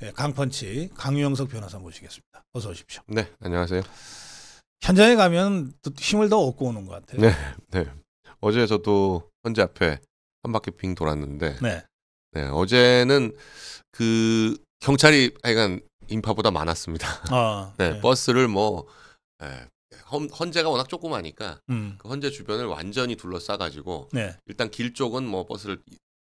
강펀치 강유영석 변호사 모시겠습니다. 어서 오십시오. 네, 안녕하세요. 현장에 가면 또 힘을 더 얻고 오는 것 같아요. 네, 네. 어제 저도 헌재 앞에 한 바퀴 빙 돌았는데, 네. 네, 어제는 그 경찰이 하여간 인파보다 많았습니다. 네, 네. 버스를 뭐 헌재가 워낙 조그마니까 그 헌재 주변을 완전히 둘러싸가지고 네. 일단 길 쪽은 뭐 버스를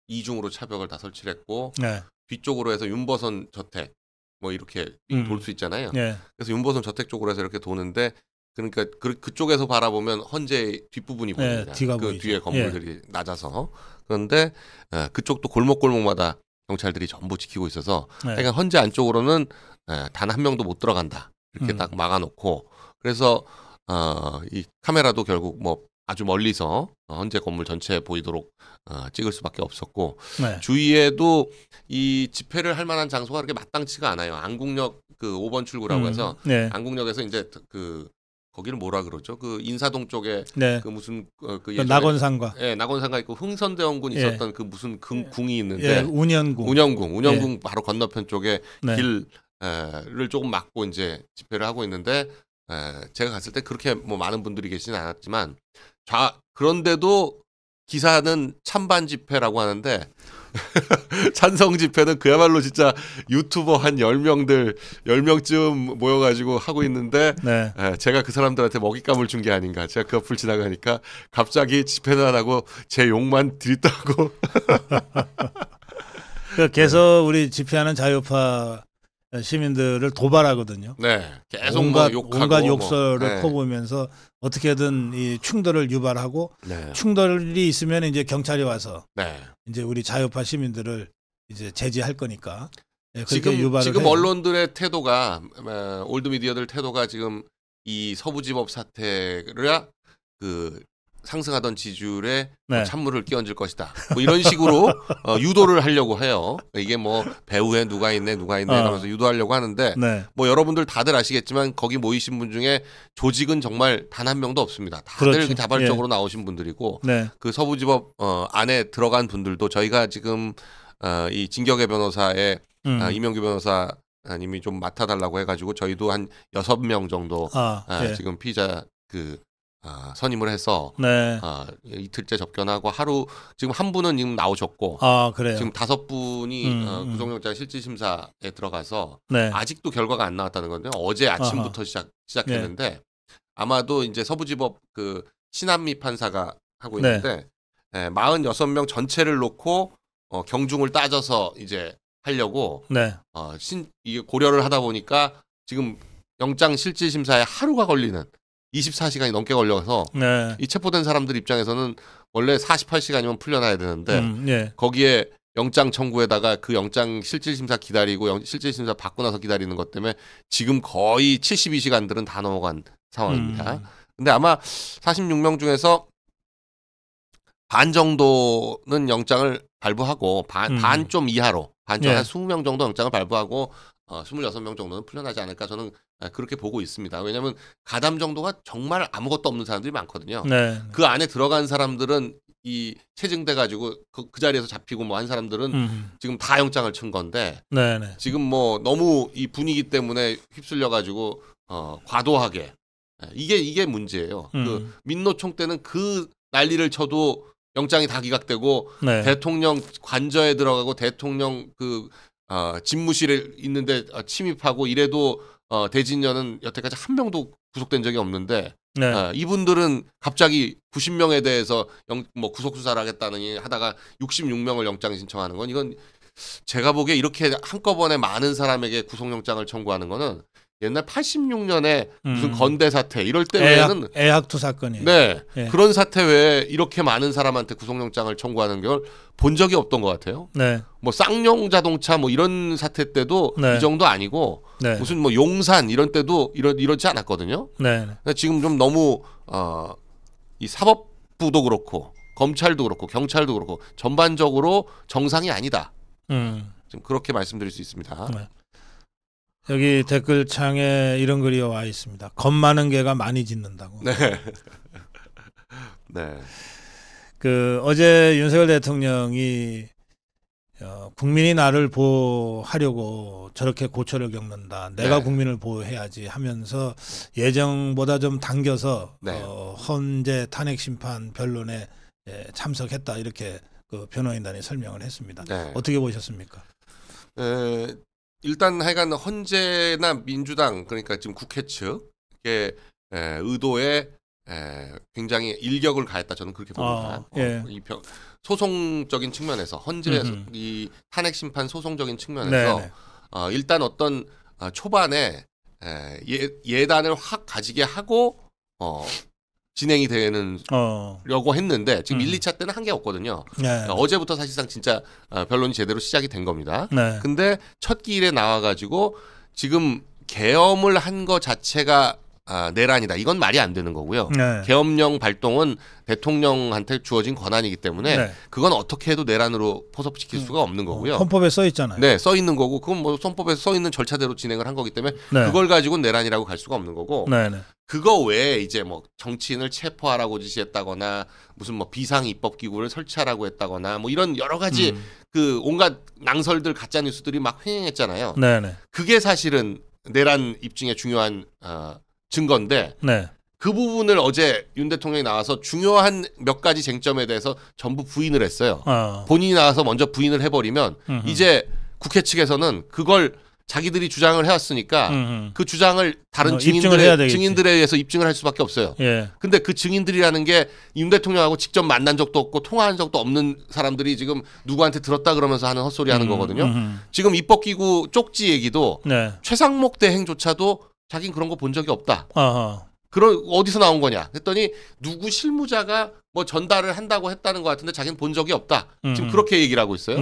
이중으로 차벽을 다 설치를 했고 네. 뒤쪽으로 해서 윤보선 저택 뭐 이렇게 돌 수 있잖아요. 네. 그래서 윤보선 저택 쪽으로 해서 이렇게 도는데 그러니까 그쪽에서 바라보면 헌재 뒷부분이 보입니다. 뒤가 그 보이죠. 뒤에 건물들이 낮아서. 그런데 그쪽도 골목골목마다 경찰들이 전부 지키고 있어서 그러니까 헌재 안쪽으로는 단 한 명도 못 들어간다. 이렇게 딱 막아놓고 그래서 이 카메라도 결국 뭐 아주 멀리서 헌재 건물 전체에 보이도록 찍을 수밖에 없었고 네. 주위에도 이 집회를 할 만한 장소가 그렇게 마땅치가 않아요. 안국역 그 5번 출구라고 해서 네. 안국역에서 이제 그 거기는 뭐라 그러죠? 그 인사동 쪽에 네. 그 무슨 그 예전에 낙원상가. 예, 낙원상가 있고 흥선대원군 있었던 그 무슨 궁이 있는데 운영궁 운영궁 바로 건너편 쪽에 네. 길을 조금 막고 이제 집회를 하고 있는데 제가 갔을 때 그렇게 뭐 많은 분들이 계시진 않았지만 그런데도 기사는 찬반 집회라고 하는데 찬성 집회는 그야말로 진짜 유튜버 한 10명쯤 모여가지고 하고 있는데 네. 제가 그 사람들한테 먹잇감을 준 게 아닌가. 제가 그 앞을 지나가니까 갑자기 집회는 안 하고 제 욕만 들이따고 계속 우리 집회하는 자유파 시민들을 도발하거든요. 네, 계속 온갖 욕하고 욕설을 퍼부으면서 어떻게든 이 충돌을 유발하고 네. 충돌이 있으면 이제 경찰이 와서 네. 이제 우리 자유파 시민들을 이제 제지할 거니까 지금 유발을 해요. 언론들의 태도가 올드 미디어들 태도가 지금 이 서부지법 사태를 그 상승하던 지지율에 찬물을 끼얹을 것이다. 뭐 이런 식으로 유도를 하려고 해요. 이게 뭐 배후에 누가 있네 하면서 유도하려고 하는데 뭐 여러분들 다들 아시겠지만 거기 모이신 분 중에 조직은 정말 단 한 명도 없습니다. 다들 그렇죠. 자발적으로 나오신 분들이고 네. 그 서부지법 안에 들어간 분들도 저희가 지금 이 진격의 변호사의 이명규 변호사님이 좀 맡아달라고 해가지고 저희도 한 6명 정도 지금 피의자 선임을 해서 이틀째 접견하고 하루 지금 한 분은 지금 나오셨고 그래요. 지금 5분이 구속영장 실질심사에 들어가서 아직도 결과가 안 나왔다는 건데요. 어제 아침부터 시작했는데 아마도 이제 서부지법 그 신한미 판사가 하고 있는데 46명 전체를 놓고 경중을 따져서 이제 하려고 이게 고려를 하다 보니까 지금 영장 실질심사에 하루가 걸리는 24시간이 넘게 걸려서 이 체포된 사람들 입장에서는 원래 48시간이면 풀려나야 되는데 거기에 영장 청구에다가 그 영장 실질심사 기다리고 실질심사 받고 나서 기다리는 것 때문에 지금 거의 72시간들은 다 넘어간 상황입니다. 근데 아마 46명 중에서 반 정도는 영장을 발부하고 반 좀 이하로 한 20명 정도 영장을 발부하고 26명 정도는 풀려나지 않을까 저는 그렇게 보고 있습니다. 왜냐하면 가담 정도가 정말 아무것도 없는 사람들이 많거든요. 그 안에 들어간 사람들은 이 체증돼 가지고 그 자리에서 잡히고 뭐 한 사람들은 지금 다 영장을 친 건데 지금 뭐 너무 이 분위기 때문에 휩쓸려 가지고 과도하게 이게 문제예요. 그 민노총 때는 그 난리를 쳐도 영장이 다 기각되고 대통령 관저에 들어가고 대통령 집무실에 있는데 침입하고 이래도 대진녀는 여태까지 한 명도 구속된 적이 없는데 이분들은 갑자기 90명에 대해서 뭐 구속 수사를 하겠다느니 하다가 66명을 영장 신청하는 건 이건 제가 보기에 이렇게 한꺼번에 많은 사람에게 구속영장을 청구하는 거는 옛날 86년에 무슨 건대 사태 이럴 때 외에는 애학투 사건이에요. 그런 사태 외에 이렇게 많은 사람한테 구속영장을 청구하는 걸 본 적이 없던 것 같아요. 뭐 쌍용 자동차 뭐 이런 사태 때도 이 정도 아니고 무슨 뭐 용산 이런 때도 이렇지 않았거든요. 지금 좀 너무 이 사법부도 그렇고 검찰도 그렇고 경찰도 그렇고 전반적으로 정상이 아니다. 좀 그렇게 말씀드릴 수 있습니다. 여기 댓글창에 이런 글이 와 있습니다. 겁 많은 개가 많이 짖는다고. 그 어제 윤석열 대통령이 국민이 나를 보호하려고 저렇게 고초를 겪는다. 내가 네. 국민을 보호해야지 하면서 예정보다 좀 당겨서 네. 헌재 탄핵 심판 변론에 참석했다 이렇게 그 변호인단이 설명을 했습니다. 네. 어떻게 보셨습니까? 일단 하여간 헌재나 민주당 그러니까 지금 국회 측의 의도에 굉장히 일격을 가했다 저는 그렇게 봅니다. 예. 이 소송적인 측면에서 헌재 이 탄핵 심판 소송적인 측면에서 일단 어떤 초반에 예단을 확 가지게 하고 진행이 되는려고 했는데 지금 1, 2차 때는 한 게 없거든요. 그러니까 어제부터 사실상 진짜 변론이 제대로 시작이 된 겁니다. 근데 첫 기일에 나와가지고 지금 계엄을 한 거 자체가 내란이다. 이건 말이 안 되는 거고요. 계엄령 발동은 대통령한테 주어진 권한이기 때문에 그건 어떻게 해도 내란으로 포섭시킬 수가 없는 거고요. 헌법에 써 있잖아요. 네, 써 있는 거고 그건 뭐 헌법에 써 있는 절차대로 진행을 한 거기 때문에 그걸 가지고 내란이라고 갈 수가 없는 거고. 그거 외에 이제 뭐 정치인을 체포하라고 지시했다거나 무슨 뭐 비상 입법 기구를 설치하라고 했다거나 뭐 이런 여러 가지 그 온갖 낭설들 가짜 뉴스들이 막 횡행했잖아요. 그게 사실은 내란 입증의 중요한 증거인데 그 부분을 어제 윤 대통령이 나와서 중요한 몇 가지 쟁점에 대해서 전부 부인을 했어요. 본인이 나와서 먼저 부인을 해버리면 이제 국회 측에서는 그걸 자기들이 주장을 해왔으니까 그 주장을 다른 증인들에 의해서 입증을 할 수밖에 없어요. 근데 그 증인들이라는 게 윤 대통령하고 직접 만난 적도 없고 통화한 적도 없는 사람들이 지금 누구한테 들었다 그러면서 하는 헛소리 하는 거거든요. 지금 입법기구 쪽지 얘기도 최상목 대행조차도 자긴 그런 거 본 적이 없다. 그런 어디서 나온 거냐 했더니 누구 실무자가 뭐 전달을 한다고 했다는 것 같은데 자기는 본 적이 없다. 지금 그렇게 얘기를 하고 있어요.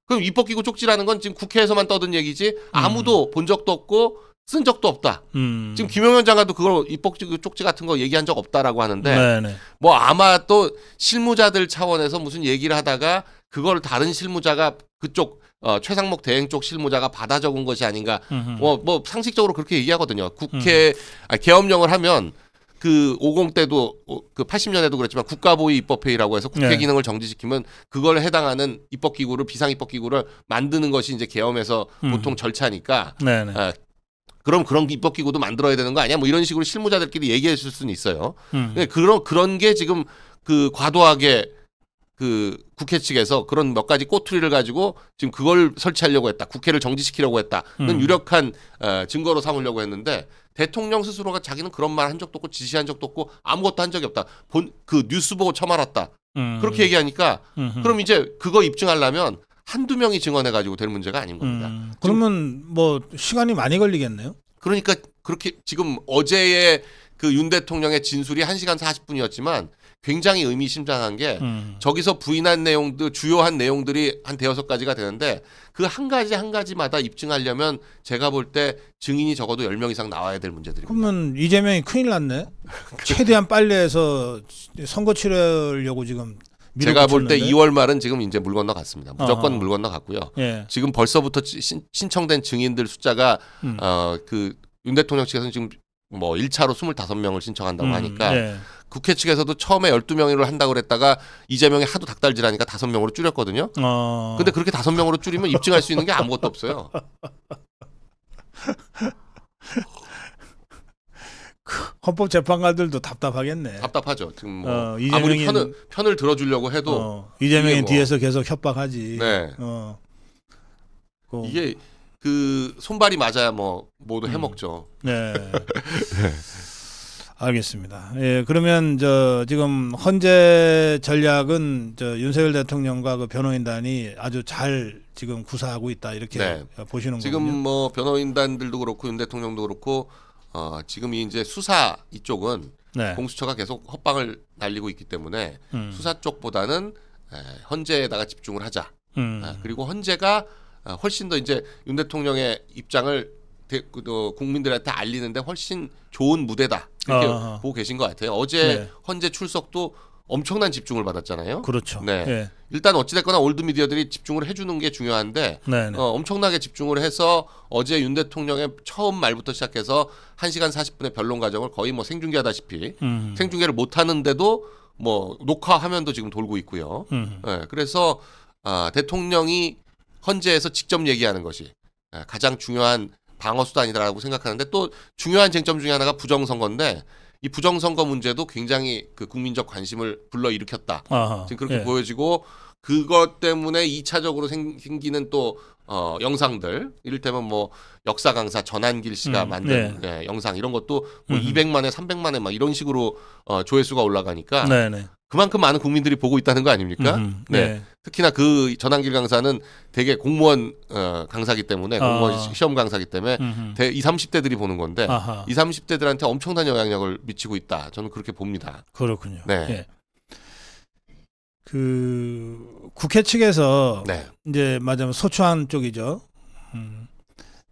그럼 입법기구 쪽지라는 건 지금 국회에서만 떠든 얘기지 아무도 본 적도 없고 쓴 적도 없다. 지금 김용현 장관도 그걸 입법기구 쪽지 같은 거 얘기한 적 없다라고 하는데 뭐 아마 또 실무자들 차원에서 무슨 얘기를 하다가 그걸 다른 실무자가 그쪽 최상목 대행 쪽 실무자가 받아 적은 것이 아닌가. 뭐 상식적으로 그렇게 얘기하거든요. 국회 계엄령을 하면 그 50 때도 그 80년에도 그랬지만 국가보위 입법회의라고 해서 국회 기능을 정지시키면 그걸 해당하는 입법기구를 비상입법기구를 만드는 것이 이제 계엄에서 보통 절차니까. 그럼 그런 입법기구도 만들어야 되는 거 아니야? 뭐 이런 식으로 실무자들끼리 얘기했을 수는 있어요. 근데 그런 게 지금 그 과도하게 그 국회 측에서 그런 몇 가지 꼬투리를 가지고 지금 그걸 설치하려고 했다. 국회를 정지시키려고 했다는 유력한 증거로 삼으려고 했는데 대통령 스스로가 자기는 그런 말 한 적도 없고 지시한 적도 없고 아무것도 한 적이 없다. 그 뉴스 보고 처음 알았다. 그렇게 얘기하니까 그럼 이제 그거 입증하려면 한두 명이 증언해가지고 될 문제가 아닌 겁니다. 그러면 뭐 시간이 많이 걸리겠네요. 그러니까 그렇게 지금 어제의 그 윤 대통령의 진술이 1시간 40분이었지만 굉장히 의미심장한 게 저기서 부인한 내용들 주요한 내용들이 한 대여섯 가지가 되는데 그 한 가지 한 가지마다 입증하려면 제가 볼 때 증인이 적어도 10명 이상 나와야 될 문제들입니다. 그러면 이재명이 큰일 났네. 최대한 빨리 해서 선거 치르려고 지금 제가 볼 때 2월 말은 지금 이제 물 건너갔습니다. 무조건 물 건너갔고요. 지금 벌써부터 신청된 증인들 숫자가 그 윤 대통령 측에서는 지금 뭐 1차로 25명을 신청한다고 하니까 국회 측에서도 처음에 12명으로 한다고 그랬다가 이재명이 하도 닭달질하니까 5명으로 줄였거든요. 근데 그렇게 5명으로 줄이면 입증할 수 있는 게 아무것도 없어요. 헌법재판관들도 답답하겠네. 답답하죠. 지금 뭐 아무리 편을 들어주려고 해도 이재명이 뭐 뒤에서 계속 협박하지. 이게 그 손발이 맞아야 뭐 모두 해먹죠. 알겠습니다. 그러면 지금 헌재 전략은 윤석열 대통령과 그 변호인단이 아주 잘 지금 구사하고 있다 이렇게 보시는 거군요. 지금 뭐 변호인단들도 그렇고 윤 대통령도 그렇고 지금 이제 수사 이쪽은 공수처가 계속 헛방을 날리고 있기 때문에 수사 쪽보다는 헌재에다가 집중을 하자. 그리고 헌재가 훨씬 더 이제 윤 대통령의 입장을 국민들한테 알리는데 훨씬 좋은 무대다 이렇게 보고 계신 것 같아요. 어제 헌재 출석도 엄청난 집중을 받았잖아요. 그렇죠. 일단 어찌됐거나 올드미디어들이 집중을 해주는 게 중요한데 엄청나게 집중을 해서 어제 윤 대통령의 처음 말부터 시작해서 1시간 40분의 변론 과정을 거의 뭐 생중계하다시피 생중계를 못하는데도 뭐 녹화 화면도 지금 돌고 있고요. 그래서 대통령이 헌재에서 직접 얘기하는 것이 가장 중요한 방어 수단이다라고 생각하는데 또 중요한 쟁점 중에 하나가 부정선거인데 이 부정선거 문제도 굉장히 그 국민적 관심을 불러일으켰다. 아하, 지금 그렇게 보여지고 그것 때문에 2차적으로 생기는 또 영상들 이를테면 뭐 역사 강사 전한길 씨가 만든 영상 이런 것도 뭐 200만에 300만에 막 이런 식으로 조회수가 올라가니까 그만큼 많은 국민들이 보고 있다는 거 아닙니까? 네. 특히나 그 전한길 강사는 되게 공무원 강사기 때문에 공무원 시험 강사기 때문에 20, 30대들이 보는 건데 20, 30대들한테 엄청난 영향력을 미치고 있다. 저는 그렇게 봅니다. 그렇군요. 네. 예. 그 국회 측에서 이제 맞으면 소추안 쪽이죠.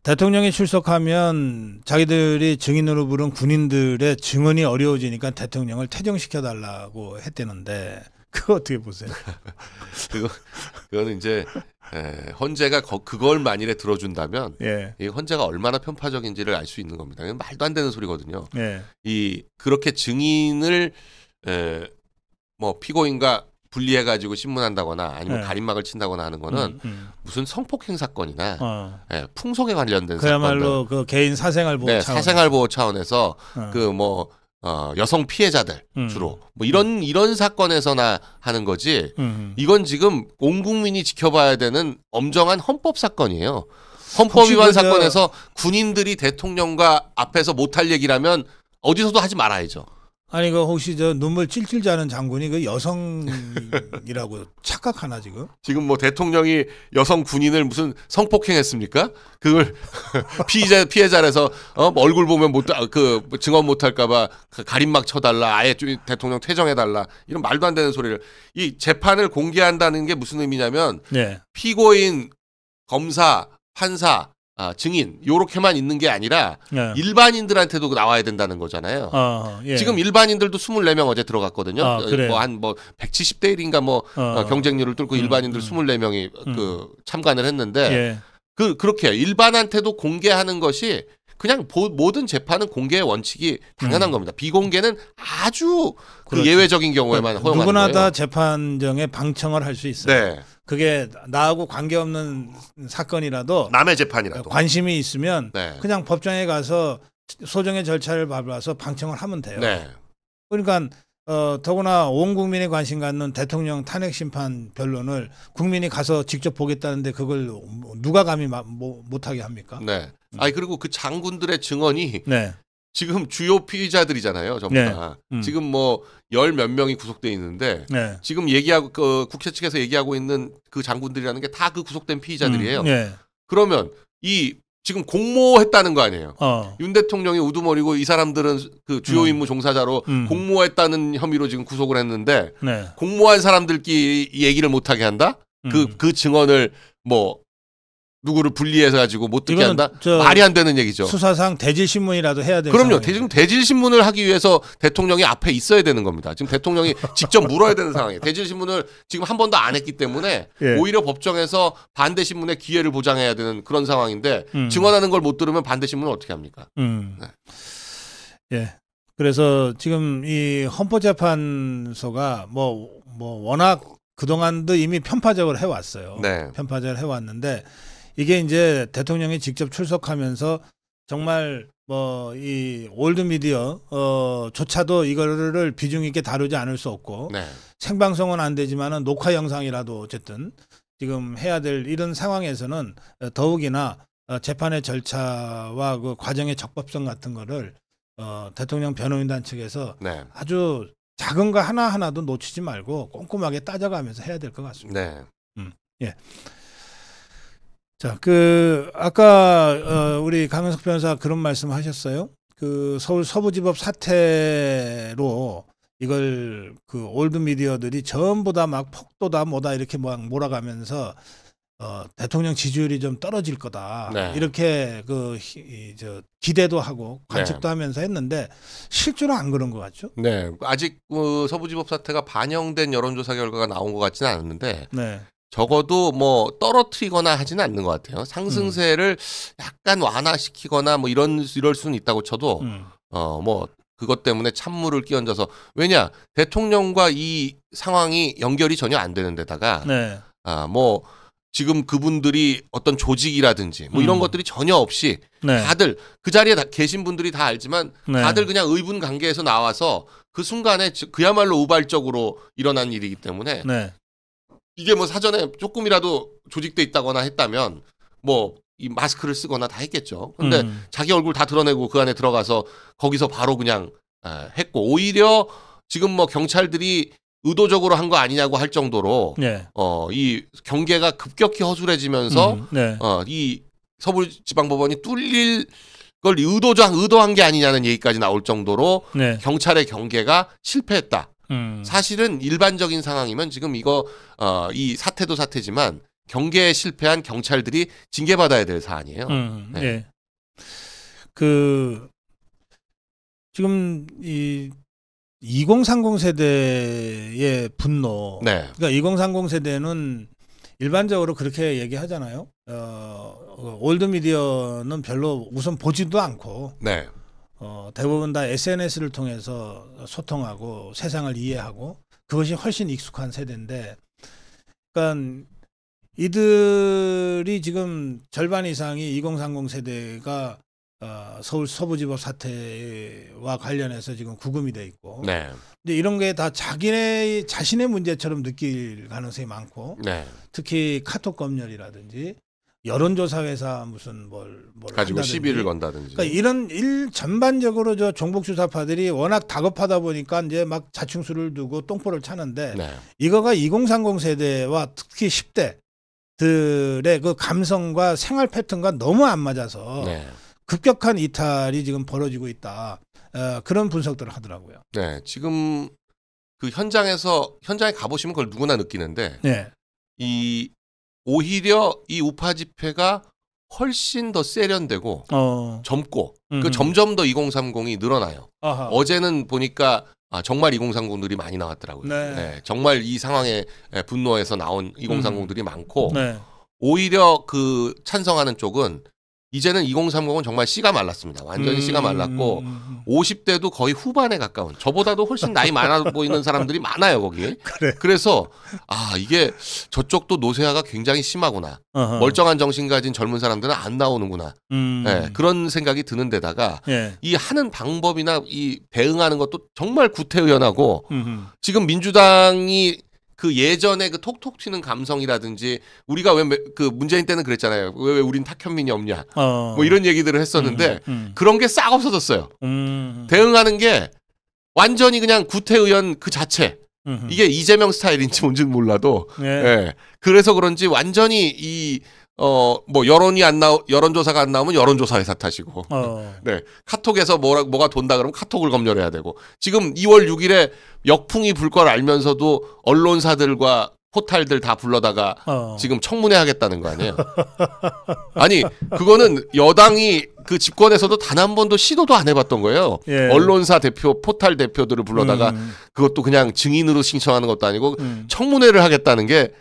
대통령이 출석하면 자기들이 증인으로 부른 군인들의 증언이 어려워지니까 대통령을 퇴정시켜 달라고 했대는데 그거 어떻게 보세요? 그거는 이제 헌재가 그걸 만일에 들어준다면 이 헌재가 얼마나 편파적인지를 알 수 있는 겁니다. 이건 말도 안 되는 소리거든요. 이 그렇게 증인을 뭐 피고인과 분리해가지고 신문한다거나 아니면 가림막을 친다거나 하는 거는 무슨 성폭행 사건이나 풍속에 관련된 그야말로 사건들. 그 개인 사생활 보호 차원. 사생활 보호 차원에서 그 뭐 여성 피해자들 주로 뭐 이런 사건에서나 하는 거지. 이건 지금 온 국민이 지켜봐야 되는 엄정한 헌법 사건이에요. 헌법 위반 사건에서 군인들이 대통령과 앞에서 못할 얘기라면 어디서도 하지 말아야죠. 아니 그 혹시 저 눈물 찔찔 자는 장군이 그 여성이라고 착각하나 지금? 지금 뭐 대통령이 여성 군인을 무슨 성폭행했습니까? 그걸 피해자라서 얼굴 보면 그 증언 못할까봐 가림막 쳐달라, 아예 대통령 퇴정해달라 이런 말도 안 되는 소리를 이 재판을 공개한다는 게 무슨 의미냐면 피고인, 검사, 판사. 증인 요렇게만 있는 게 아니라 일반인들한테도 나와야 된다는 거잖아요. 지금 일반인들도 24명 어제 들어갔거든요. 뭐 한 170대 1인가 뭐 경쟁률을 뚫고 일반인들 24명이 그 참관을 했는데 그렇게 일반한테도 공개하는 것이 그냥 모든 재판은 공개의 원칙이 당연한 겁니다. 비공개는 아주 그 예외적인 경우에만 허용하는 누구나 거예요. 다 재판정에 방청을 할 수 있어요. 그게 나하고 관계없는 사건이라도 남의 재판이라도 관심이 있으면 그냥 법정에 가서 소정의 절차를 밟아서 방청을 하면 돼요. 그러니까 더구나 온 국민이 관심 갖는 대통령 탄핵 심판 변론을 국민이 가서 직접 보겠다는데 그걸 누가 감히 못하게 합니까? 아니 그리고 그 장군들의 증언이 지금 주요 피의자들이잖아요, 전부 다. 지금 뭐 10몇 명이 구속돼 있는데 지금 얘기하고 국회 측에서 얘기하고 있는 그 장군들이라는 게 다 그 구속된 피의자들이에요. 그러면 이 지금 공모했다는 거 아니에요. 윤 대통령이 우두머리고 이 사람들은 그 주요 임무 종사자로 공모했다는 혐의로 지금 구속을 했는데 공모한 사람들끼리 얘기를 못하게 한다? 그 증언을 뭐 누구를 분리해서 가지고 못 듣게 한다? 말이 안 되는 얘기죠. 수사상 대질신문이라도 해야 되는 그럼요. 지금 대질신문을 하기 위해서 대통령이 앞에 있어야 되는 겁니다. 지금 대통령이 직접 물어야 되는 상황이에요. 대질신문을 지금 한 번도 안 했기 때문에 오히려 법정에서 반대신문의 기회를 보장해야 되는 그런 상황인데 증언하는 걸 못 들으면 반대신문은 어떻게 합니까? 그래서 지금 이 헌법재판소가 뭐 워낙 그동안도 이미 편파적으로 해왔어요. 편파적으로 해왔는데 이게 이제 대통령이 직접 출석하면서 정말 뭐 이 올드 미디어 조차도 이거를 비중 있게 다루지 않을 수 없고 생방송은 안 되지만은 녹화 영상이라도 어쨌든 지금 해야 될 이런 상황에서는 더욱이나 재판의 절차와 그 과정의 적법성 같은 거를 대통령 변호인단 측에서 아주 작은 거 하나하나도 놓치지 말고 꼼꼼하게 따져가면서 해야 될 것 같습니다. 자, 아까 우리 강은석 변호사 그런 말씀하셨어요. 그 서울 서부지법 사태로 이걸 그 올드 미디어들이 전부 다 막 폭도다 뭐다 이렇게 막 몰아가면서 대통령 지지율이 좀 떨어질 거다 이렇게 기대도 하고 관측도 하면서 했는데 실제로 안 그런 것 같죠? 아직 서부지법 사태가 반영된 여론조사 결과가 나온 것 같지는 않았는데 적어도 뭐 떨어뜨리거나 하지는 않는 것 같아요. 상승세를 약간 완화시키거나 뭐 이럴 수는 있다고 쳐도 뭐 그것 때문에 찬물을 끼얹어서 왜냐 대통령과 이 상황이 연결이 전혀 안 되는 데다가 뭐 지금 그분들이 어떤 조직이라든지 뭐 이런 것들이 전혀 없이 다들 그 자리에 계신 분들이 다 알지만 다들 그냥 의분 관계에서 나와서 그 순간에 그야말로 우발적으로 일어난 일이기 때문에 이게 뭐 사전에 조금이라도 조직돼 있다거나 했다면 뭐 이 마스크를 쓰거나 다 했겠죠. 근데 자기 얼굴 다 드러내고 그 안에 들어가서 거기서 바로 그냥 했고 오히려 지금 뭐 경찰들이 의도적으로 한 거 아니냐고 할 정도로 이 경계가 급격히 허술해지면서 이 서부지방법원이 뚫릴 걸 의도한 게 아니냐는 얘기까지 나올 정도로 경찰의 경계가 실패했다. 사실은 일반적인 상황이면 지금 이거 이 사태도 사태지만 경계에 실패한 경찰들이 징계받아야 될 사안이에요. 그 지금 이 2030 세대의 분노. 그러니까 2030 세대는 일반적으로 그렇게 얘기하잖아요. 올드 미디어는 별로 우선 보지도 않고 대부분 다 SNS를 통해서 소통하고 세상을 이해하고 그것이 훨씬 익숙한 세대인데, 그러니까 이들이 지금 절반 이상이 2030 세대가 서울 서부지법 사태와 관련해서 지금 구금이 돼 있고, 근데 이런 게 다 자신의 문제처럼 느낄 가능성이 많고, 특히 카톡 검열이라든지 여론조사 회사 무슨 뭘 가지고 한다든지, 시비를 건다든지, 그러니까 이런 전반적으로 저 종북주사파들이 워낙 다급하다 보니까 이제 막 자충수를 두고 똥볼을 차는데 이거가 2030 세대와 특히 10대들의 그 감성과 생활 패턴과 너무 안 맞아서 급격한 이탈이 지금 벌어지고 있다. 그런 분석들을 하더라고요. 지금 그 현장에 가보시면 그걸 누구나 느끼는데 오히려 이 우파 집회가 훨씬 더 세련되고 젊고 그 점점 더 2030이 늘어나요. 어제는 보니까 정말 2030들이 많이 나왔더라고요. 정말 이 상황에 분노해서 나온 2030들이 많고 오히려 그 찬성하는 쪽은 이제는 2030은 정말 씨가 말랐습니다. 완전히 씨가 말랐고 50대도 거의 후반에 가까운, 저보다도 훨씬 나이 많아 보이는 사람들이 많아요 거기. 그래서 이게 저쪽도 노쇠화가 굉장히 심하구나. 멀쩡한 정신 가진 젊은 사람들은 안 나오는구나. 그런 생각이 드는 데다가 이 하는 방법이나 이 대응하는 것도 정말 구태의연하고 지금 민주당이 그 예전에 그 톡톡 튀는 감성이라든지 우리가 왜 그 문재인 때는 그랬잖아요. 왜 우린 탁현민이 없냐. 뭐 이런 얘기들을 했었는데 그런 게 싹 없어졌어요. 대응하는 게 완전히 그냥 구태의연 그 자체. 이게 이재명 스타일인지 뭔지는 몰라도 그래서 그런지 완전히 이 뭐 여론조사가 안 나오면 여론조사 회사 탓이고 카톡에서 뭐가 돈다 그러면 카톡을 검열해야 되고, 지금 2월 6일에 역풍이 불 걸 알면서도 언론사들과 포탈들 다 불러다가 지금 청문회 하겠다는 거 아니에요? 아니 그거는 여당이 그 집권에서도 단 한 번도 시도도 안 해봤던 거예요. 언론사 대표, 포탈 대표들을 불러다가 그것도 그냥 증인으로 신청하는 것도 아니고 청문회를 하겠다는 게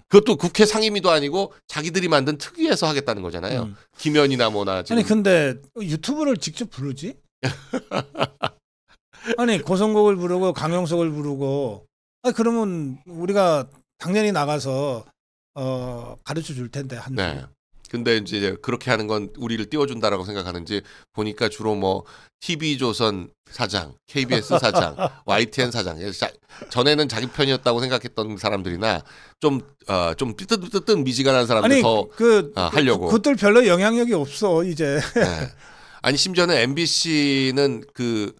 그것도 국회 상임위도 아니고 자기들이 만든 특위에서 하겠다는 거잖아요. 김현이나 뭐나 지금. 아니 근데 유튜브를 직접 부르지? 아니 고성국을 부르고 강용석을 부르고, 그러면 우리가 당연히 나가서 가르쳐 줄 텐데 한 주. 근데 이제 그렇게 하는 건 우리를 띄워준다라고 생각하는지 보니까 주로 뭐 TV조선 사장, KBS 사장, YTN 사장, 전에는 자기 편이었다고 생각했던 사람들이나 좀 삐뚤삐뚤 미지근한 사람들 더 하려고. 그것들 별로 영향력이 없어 이제. 아니 심지어는 MBC는 그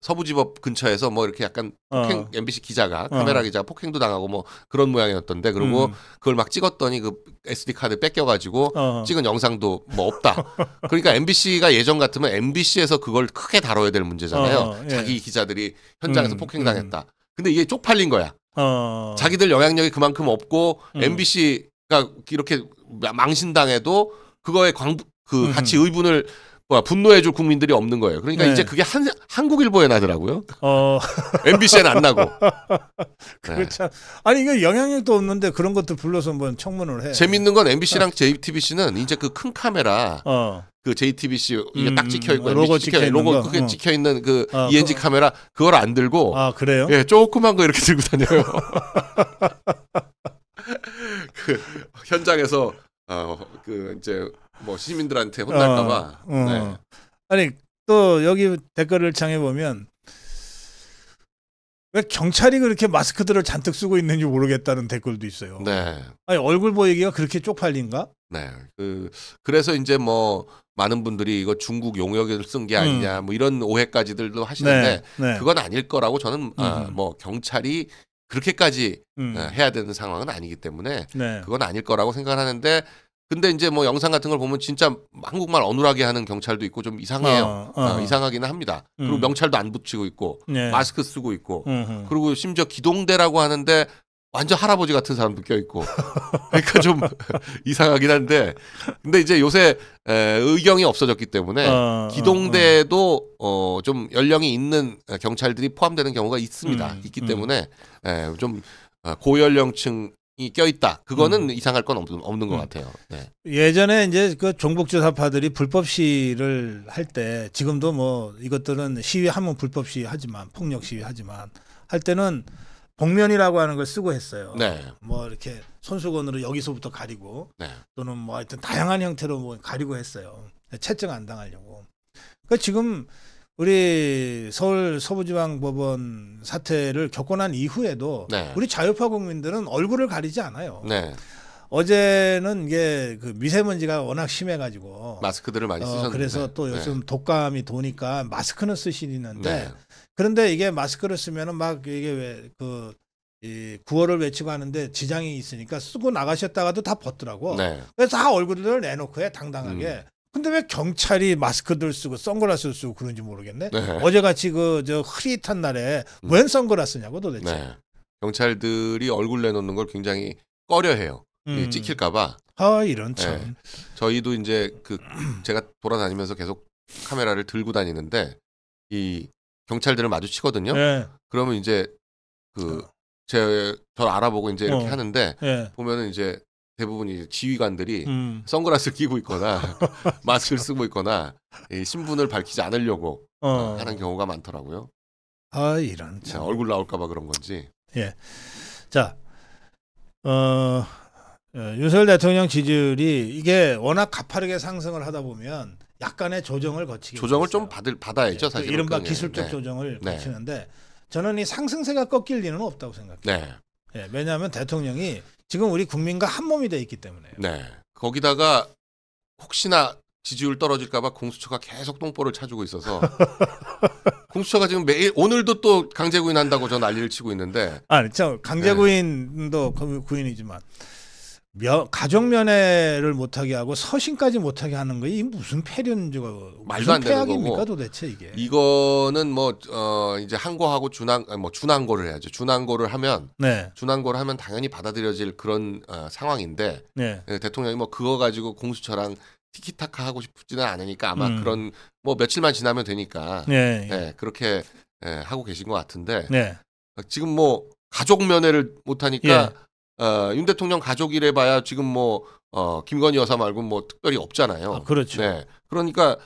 서부지법 근처에서 뭐 이렇게 약간 폭행, MBC 기자가 카메라 기자가 폭행도 당하고 뭐 그런 모양이었던데, 그리고 그걸 막 찍었더니 그 SD 카드 뺏겨가지고 찍은 영상도 뭐 없다. 그러니까 MBC가 예전 같으면 MBC에서 그걸 크게 다뤄야 될 문제잖아요. 자기 기자들이 현장에서 폭행당했다. 근데 이게 쪽팔린 거야. 자기들 영향력이 그만큼 없고 MBC가 이렇게 망신당해도 그거에 같이 의분을 분노해줄 국민들이 없는 거예요. 그러니까 이제 그게 한국일보에 나더라고요. MBC에는 안 나고. 그렇죠. 아니 이게 영향력도 없는데 그런 것들 불러서 뭐 청문을 해. 재밌는 건 MBC랑 JTBC는 이제 그 큰 카메라, 그 JTBC 이게 딱 찍혀 있고 로고 크게 찍혀 있는 그 ENG 카메라 그걸 안 들고. 그래요? 조그만 거 이렇게 들고 다녀요. 그 현장에서 그 이제 뭐 시민들한테 혼날까봐. 네. 아니 또 여기 댓글을 창해 보면 왜 경찰이 그렇게 마스크들을 잔뜩 쓰고 있는지 모르겠다는 댓글도 있어요. 네. 아니 얼굴 보이기가 그렇게 쪽팔린가? 네. 그래서 이제 뭐 많은 분들이 이거 중국 용역을 쓴 게 아니냐 뭐 이런 오해까지들도 하시는데 네. 그건 아닐 거라고 저는 뭐 경찰이 그렇게까지 해야 되는 상황은 아니기 때문에 네. 그건 아닐 거라고 생각하는데 근데 이제 뭐 영상 같은 걸 보면 진짜 한국말 어눌하게 하는 경찰도 있고 좀 이상해요. 이상하기는 합니다. 그리고 명찰도 안 붙이고 있고 네. 마스크 쓰고 있고 그리고 심지어 기동대라고 하는데 완전 할아버지 같은 사람도 껴있고 그러니까 좀 이상하긴 한데 근데 이제 요새 의경이 없어졌기 때문에 기동대도 좀 연령이 있는 경찰들이 포함되는 경우가 있습니다. 있기 때문에 좀 고연령층이 껴있다. 그거는 이상할 건 없는 것 같아요. 네. 예전에 이제 그 종북주사파들이 불법 시위를 할 때 지금도 뭐 이것들은 시위하면 불법 시위하지만 폭력 시위하지만 할 때는 복면이라고 하는 걸 쓰고 했어요. 네. 뭐 이렇게 손수건으로 여기서부터 가리고 네. 또는 뭐 하여튼 다양한 형태로 뭐 가리고 했어요. 채증 안 당하려고. 그러니까 지금 우리 서울 서부지방법원 사태를 겪고 난 이후에도 네. 우리 자유파 국민들은 얼굴을 가리지 않아요. 네. 어제는 이게 그 미세먼지가 워낙 심해가지고 마스크들을 많이 쓰셨는데 그래서 또 요즘 독감이 도니까 마스크는 쓰시는데 네. 그런데 이게 마스크를 쓰면은 막 이게 왜 이 구호를 외치고 하는데 지장이 있으니까 쓰고 나가셨다가도 다 벗더라고. 네. 그래서 다 얼굴을 내놓고 해 당당하게. 근데 왜 경찰이 마스크들 쓰고 선글라스를 쓰고 그런지 모르겠네. 네. 어제같이 저 흐릿한 날에 웬 선글라스냐고 도대체. 네. 경찰들이 얼굴 내놓는 걸 굉장히 꺼려해요. 찍힐까봐. 이런 참. 네. 저희도 이제 제가 돌아다니면서 계속 카메라를 들고 다니는데 이 경찰들을 마주치거든요. 네. 그러면 이제 저를 알아보고 이제 이렇게 하는데 네. 보면은 이제 대부분 지휘관들이 선글라스를 끼고 있거나 마스크를 쓰고 있거나 신분을 밝히지 않으려고 하는 경우가 많더라고요. 이런 참. 얼굴 나올까봐 그런 건지. 예. 자, 윤석열 대통령 지지율이 이게 워낙 가파르게 상승을 하다 보면 약간의 조정을 거치게 조정을 있어요. 좀 받아야죠, 사실. 이른바 기술적 조정을 거치는데 저는 이 상승세가 꺾일 리는 없다고 생각해요. 네. 예, 왜냐하면 대통령이 지금 우리 국민과 한 몸이 돼 있기 때문에. 네. 거기다가 혹시나 지지율 떨어질까봐 공수처가 계속 똥볼을 차주고 있어서 공수처가 지금 매일 오늘도 또 강제구인 한다고 저 난리를 치고 있는데. 아니, 강제구인도 구인이지만. 가족 면회를 못하게 하고 서신까지 못하게 하는 거 이 무슨 폐륜주가 말도 안 되는 거고 도대체 이게. 이거는 뭐 이제 항고하고 준항고를 해야죠. 준항고를 하면 당연히 받아들여질 그런 상황인데 대통령이 뭐 그거 가지고 공수처랑 티키타카 하고 싶지는 않으니까 아마 그런 뭐 며칠만 지나면 되니까 그렇게 하고 계신 것 같은데 지금 뭐 가족 면회를 못하니까. 윤 대통령 가족이래 봐야 지금 뭐 김건희 여사 말고 뭐 특별히 없잖아요. 그렇죠. 네. 그러니까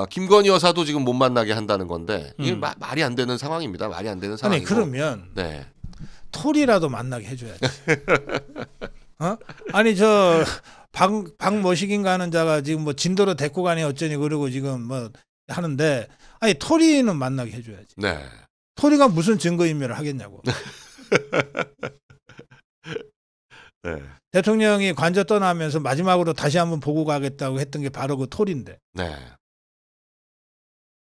김건희 여사도 지금 못 만나게 한다는 건데 이게 말이 안 되는 상황입니다. 말이 안 되는 상황이고. 아니 그러면 톨이라도 만나게 해줘야지. 아니 박모식인가 하는 자가 지금 뭐 진도로 데리고 가니 어쩌니 그러고 지금 뭐 하는데 아니 톨이는 만나게 해줘야지. 네. 톨이가 무슨 증거인멸을 하겠냐고. 네. 대통령이 관저 떠나면서 마지막으로 다시 한번 보고 가겠다고 했던 게 바로 그 톨인데. 네.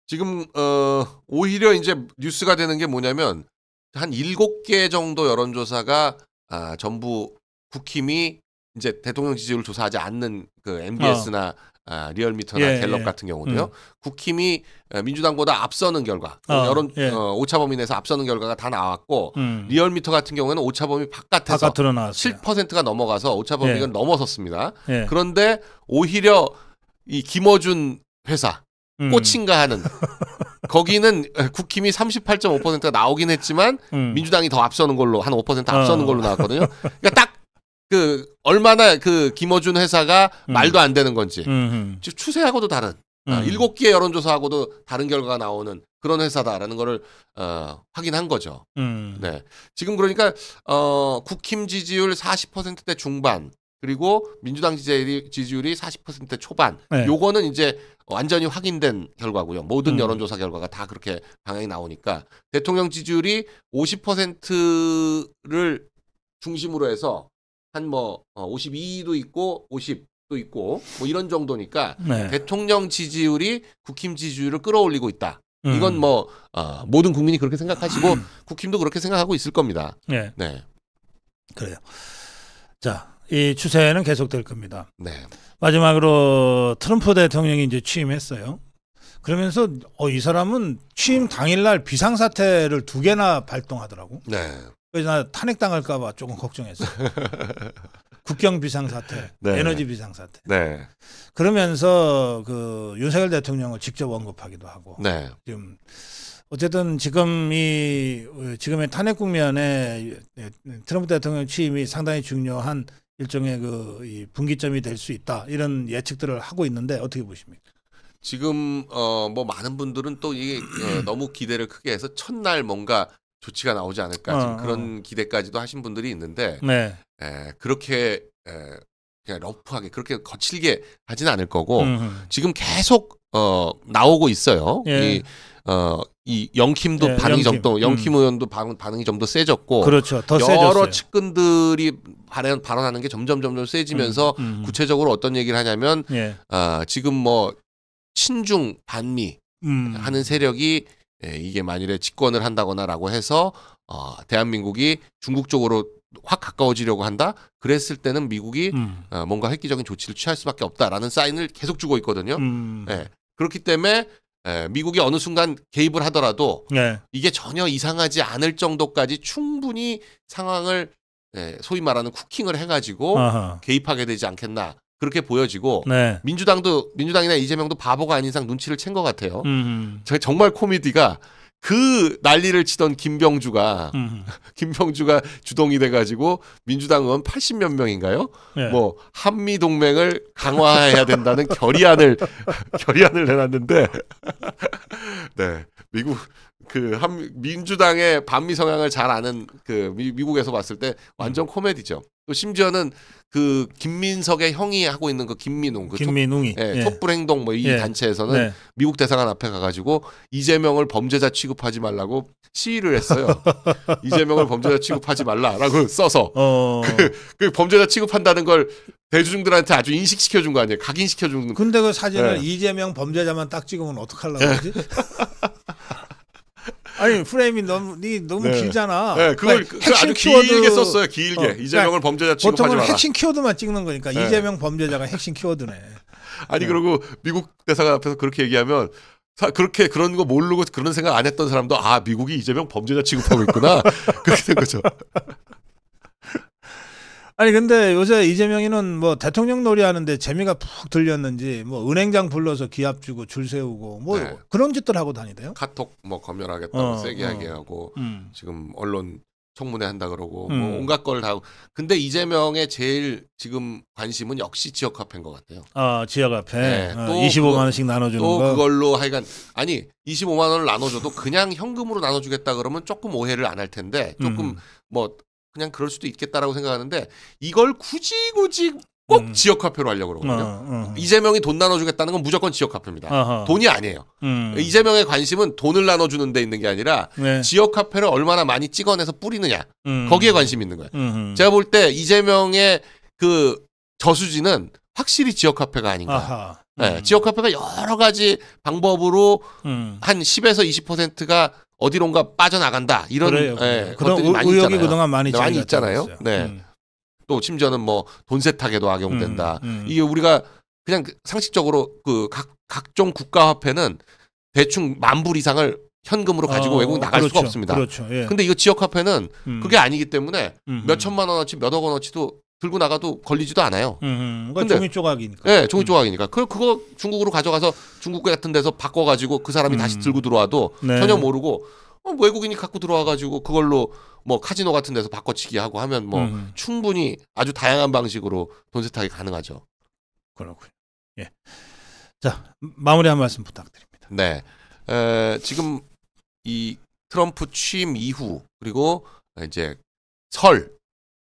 지금 오히려 이제 뉴스가 되는 게 뭐냐면 한 7개 정도 여론조사가 전부 국힘이 이제 대통령 지지율을 조사하지 않는 그 MBS나 리얼미터나 갤럽 같은 경우도요. 국힘이 민주당보다 앞서는 결과, 여론 오차범위 내에서 앞서는 결과가 다 나왔고 리얼미터 같은 경우에는 오차범위 바깥에서 7%가 넘어가서 오차범위가 넘어섰습니다. 그런데 오히려 이 김어준 회사 꽃인가 하는 거기는 국힘이 38.5%가 나오긴 했지만 민주당이 더 앞서는 걸로 한 5% 앞서는 걸로 나왔거든요. 그러니까 딱 얼마나 김어준 회사가 말도 안 되는 건지 추세하고도 다른 7개의 여론조사하고도 다른 결과가 나오는 그런 회사다라는 거를 확인한 거죠. 네. 지금 그러니까 국힘 지지율 40%대 중반 그리고 민주당 지지율이 40% 초반. 네. 요거는 이제 완전히 확인된 결과고요. 모든 여론조사 결과가 다 그렇게 방향이 나오니까 대통령 지지율이 50%를 중심으로 해서 한 뭐 52도 있고 50도 있고 뭐 이런 정도니까 네. 대통령 지지율이 국힘 지지율을 끌어올리고 있다. 이건 뭐 모든 국민이 그렇게 생각하시고 국힘도 그렇게 생각하고 있을 겁니다. 네. 네. 그래요. 자, 이 추세는 계속될 겁니다. 네. 마지막으로 트럼프 대통령이 이제 취임했어요. 그러면서 이 사람은 취임 당일날 비상사태를 2개나 발동하더라고. 네. 그래서 나 탄핵당할까봐 조금 걱정했어요. 국경 비상사태, 네. 에너지 비상사태. 네. 그러면서 그 윤석열 대통령을 직접 언급하기도 하고. 네. 지금 어쨌든 지금의 탄핵 국면에 트럼프 대통령 취임이 상당히 중요한 일종의 이 분기점이 될 수 있다, 이런 예측들을 하고 있는데 어떻게 보십니까? 지금 뭐 많은 분들은 또 이게 너무 기대를 크게 해서 첫날 뭔가 조치가 나오지 않을까 지금 그런 기대까지도 하신 분들이 있는데 네. 그렇게 그냥 러프하게 그렇게 거칠게 하지는 않을 거고 지금 계속 나오고 있어요. 예. 이 영킴도 반응이 좀 더 영킴 의원도 반응이 좀 더 세졌고, 그렇죠. 더 여러 세졌어요. 측근들이 발언하는 게 점점 세지면서 구체적으로 어떤 얘기를 하냐면 예. 지금 뭐 친중 반미 하는 세력이 이게 만일에 집권을 한다거나라고 해서 대한민국이 중국 쪽으로 확 가까워지려고 한다. 그랬을 때는 미국이 뭔가 획기적인 조치를 취할 수밖에 없다라는 사인을 계속 주고 있거든요. 그렇기 때문에 미국이 어느 순간 개입을 하더라도 이게 전혀 이상하지 않을 정도까지 충분히 상황을 소위 말하는 쿠킹을 해가지고 개입하게 되지 않겠나 그렇게 보여지고 민주당이나 이재명도 바보가 아닌 이상 눈치를 챈 것 같아요. 정말 코미디가 그 난리를 치던 김병주가 주동이 돼가지고 민주당 의원 80몇 명인가요? 뭐 한미 동맹을 강화해야 된다는 결의안을 내놨는데, 네 미국 민주당의 반미 성향을 잘 아는 미국에서 봤을 때 완전 코미디죠. 또 심지어는 그 김민석의 형이 하고 있는 그 김민웅이 촛불행동 뭐 이 단체에서는 미국 대사관 앞에 가가지고 이재명을 범죄자 취급하지 말라고 시위를 했어요. 이재명을 범죄자 취급하지 말라라고 써서 그 범죄자 취급한다는 걸 대중들한테 아주 인식시켜준 거 아니에요? 각인시켜준. 근데 그 사진을 이재명 범죄자만 딱 찍으면 어떡하려고 그러지? 아니 프레임이 너무 길잖아. 그걸 아주 길게 썼어요. 길게. 이재명을 범죄자 취급하지 마라. 보통은 핵심 키워드만 찍는 거니까 이재명 범죄자가 핵심 키워드네. 아니 그리고 미국 대사관 앞에서 그렇게 얘기하면 그런 거 모르고 그런 생각 안 했던 사람도 미국이 이재명 범죄자 취급하고 있구나. 그렇게 된 거죠. 아니 근데 요새 이재명이는 뭐 대통령 놀이하는데 재미가 푹 들렸는지 뭐 은행장 불러서 기합 주고 줄 세우고 뭐 그런 짓들 하고 다니대요. 카톡 뭐 검열하겠다고 세게 얘기하고 지금 언론 청문회 한다 그러고 뭐 온갖 걸 다 하고. 근데 이재명의 제일 지금 관심은 역시 지역화폐인 것 같아요. 지역화폐. 또 25만 원씩 나눠주는 또 거. 그걸로 하여간 25만 원을 나눠줘도 그냥 현금으로 나눠주겠다 그러면 조금 오해를 안 할 텐데 조금 뭐 그냥 그럴 수도 있겠다라고 생각하는데 이걸 굳이 꼭 지역화폐로 하려고 그러거든요. 이재명이 돈 나눠주겠다는 건 무조건 지역화폐입니다. 돈이 아니에요. 이재명의 관심은 돈을 나눠주는 데 있는 게 아니라 지역화폐를 얼마나 많이 찍어내서 뿌리느냐. 거기에 관심이 있는 거예요. 제가 볼 때 이재명의 그 저수지는 확실히 지역화폐가 아닌가. 지역화폐가 여러 가지 방법으로 한 10에서 20%가 어디론가 빠져나간다. 이런 것들이 많이 의혹이 있잖아요. 그동안 많이 있잖아요. 또 심지어는 뭐 돈 세탁에도 악용된다. 이게 우리가 그냥 상식적으로 각종 국가화폐는 대충 10,000불 이상을 현금으로 가지고 외국 나갈 수가 없습니다. 그렇죠. 근데 이거 지역화폐는 그게 아니기 때문에 몇 천만 원어치 몇억 원어치도 들고 나가도 걸리지도 않아요. 그러니까 종이 조각이니까. 네, 종이 조각이니까. 그거 중국으로 가져가서 중국 같은 데서 바꿔가지고 그 사람이 다시 들고 들어와도 전혀 모르고 외국인이 갖고 들어와가지고 그걸로 뭐 카지노 같은 데서 바꿔치기 하고 하면 뭐 충분히 아주 다양한 방식으로 돈 세탁이 가능하죠. 그렇군요. 예. 자, 마무리 한 말씀 부탁드립니다. 네. 지금 이 트럼프 취임 이후 그리고 이제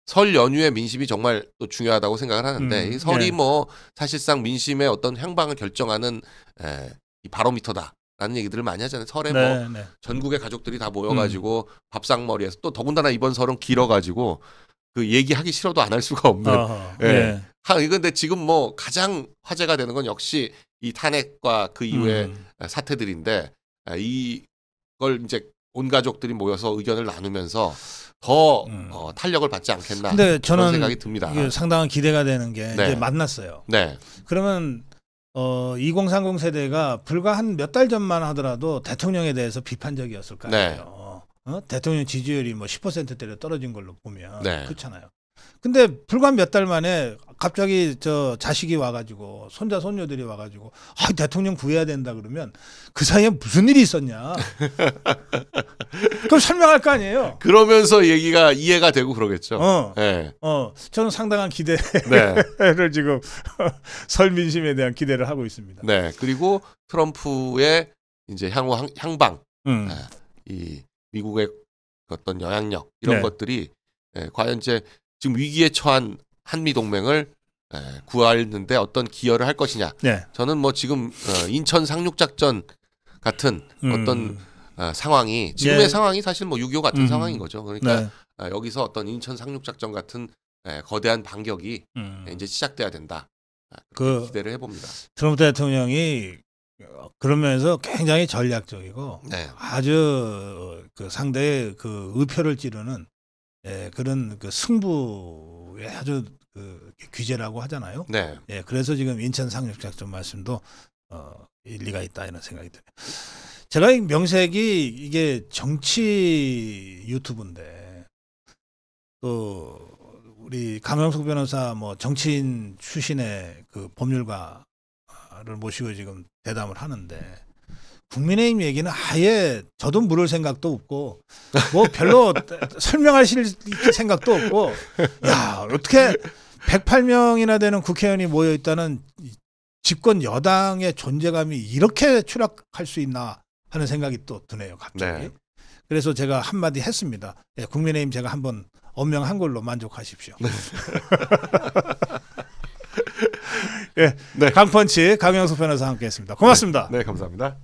설 연휴의 민심이 정말 또 중요하다고 생각을 하는데 이 설이 뭐 사실상 민심의 어떤 향방을 결정하는 이 바로미터다라는 얘기들을 많이 하잖아요. 설에 뭐 전국의 가족들이 다 모여가지고 밥상머리에서 또 더군다나 이번 설은 길어가지고 그 얘기하기 싫어도 안 할 수가 없는. 근데 지금 뭐 가장 화제가 되는 건 역시 이 탄핵과 그 이후의 사태들인데 이걸 이제 온 가족들이 모여서 의견을 나누면서 더 탄력을 받지 않겠나. 근데 저는 그런 생각이 듭니다. 이게 상당한 기대가 되는 게 이제 만났어요. 그러면 2030 세대가 불과 한 몇 달 전만 하더라도 대통령에 대해서 비판적이었을 거 아니에요. 대통령 지지율이 뭐 10%대로 떨어진 걸로 보면 그렇잖아요. 근데 불과 몇 달 만에 갑자기 저 자식이 와가지고 손자 손녀들이 와가지고 대통령 구해야 된다 그러면 그 사이에 무슨 일이 있었냐? 그럼 설명할 거 아니에요. 그러면서 얘기가 이해가 되고 그러겠죠. 저는 상당한 기대를 지금 설 민심에 대한 기대를 하고 있습니다. 그리고 트럼프의 이제 향후 향방, 이 미국의 어떤 영향력 이런 것들이 과연 이제 지금 위기에 처한 한미 동맹을 구하는데 어떤 기여를 할 것이냐. 저는 뭐 지금 인천 상륙작전 같은 어떤 상황이 지금의 상황이 사실 뭐 6.25 같은 상황인 거죠. 그러니까 여기서 어떤 인천 상륙작전 같은 거대한 반격이 이제 시작돼야 된다. 기대를 해봅니다. 트럼프 대통령이 그런 면에서 굉장히 전략적이고 아주 그 상대의 그 의표를 찌르는 그런 그 승부의 아주 그 귀재라고 하잖아요. 그래서 지금 인천 상륙작전 말씀도 일리가 있다 이런 생각이 드네요. 제가 명색이 이게 정치 유튜브인데 또 우리 강영석 변호사 뭐 정치인 출신의 그 법률가를 모시고 지금 대담을 하는데 국민의힘 얘기는 아예 저도 물을 생각도 없고 뭐 별로 설명하실 생각도 없고 야 어떻게 108명이나 되는 국회의원이 모여 있다는 집권 여당의 존재감이 이렇게 추락할 수 있나 하는 생각이 또 드네요 갑자기. 그래서 제가 한마디 했습니다. 국민의힘 제가 한번 엄명한 걸로 만족하십시오. 강펀치 강영석 변호사 함께했습니다. 고맙습니다. 감사합니다.